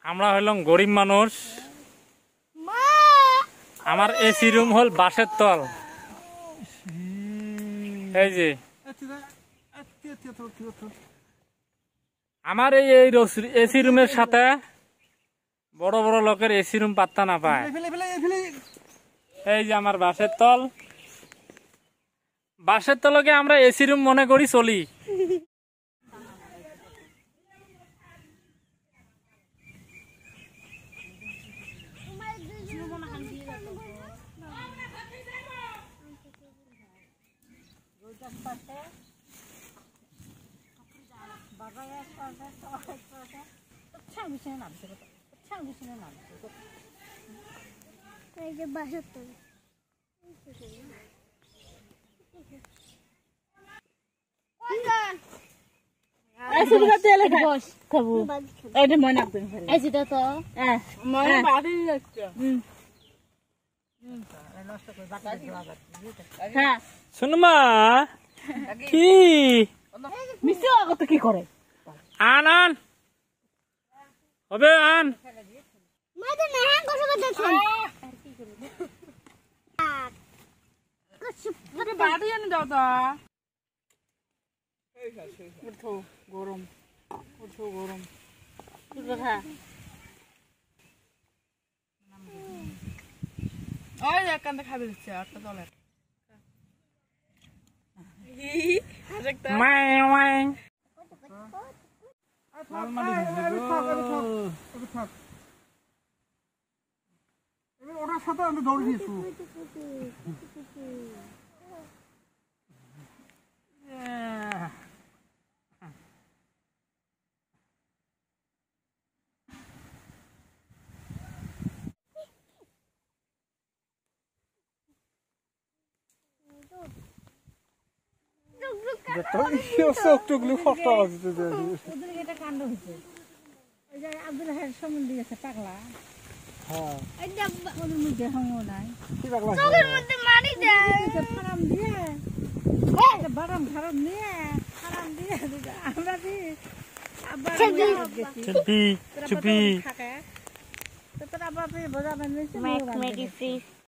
আমরা হইলাম গরিব মানুষ। আমার এসি রুম হল বাঁশের তল। এই যে আমার এই এসি রুমের সাথে বড় বড় লোকের এসি রুম পাত্তা না পায়। এই যে আমার বাঁশের তল, বাঁশের তলকে আমরা এসি রুম মনে করি চলি। শুনমা কি কি করে আন আন হবে আন গরম গরম খাবে দিচ্ছে একটা তলের ওটার সাথে আমি দৌড় দিয়েছি। পাগলা চুপি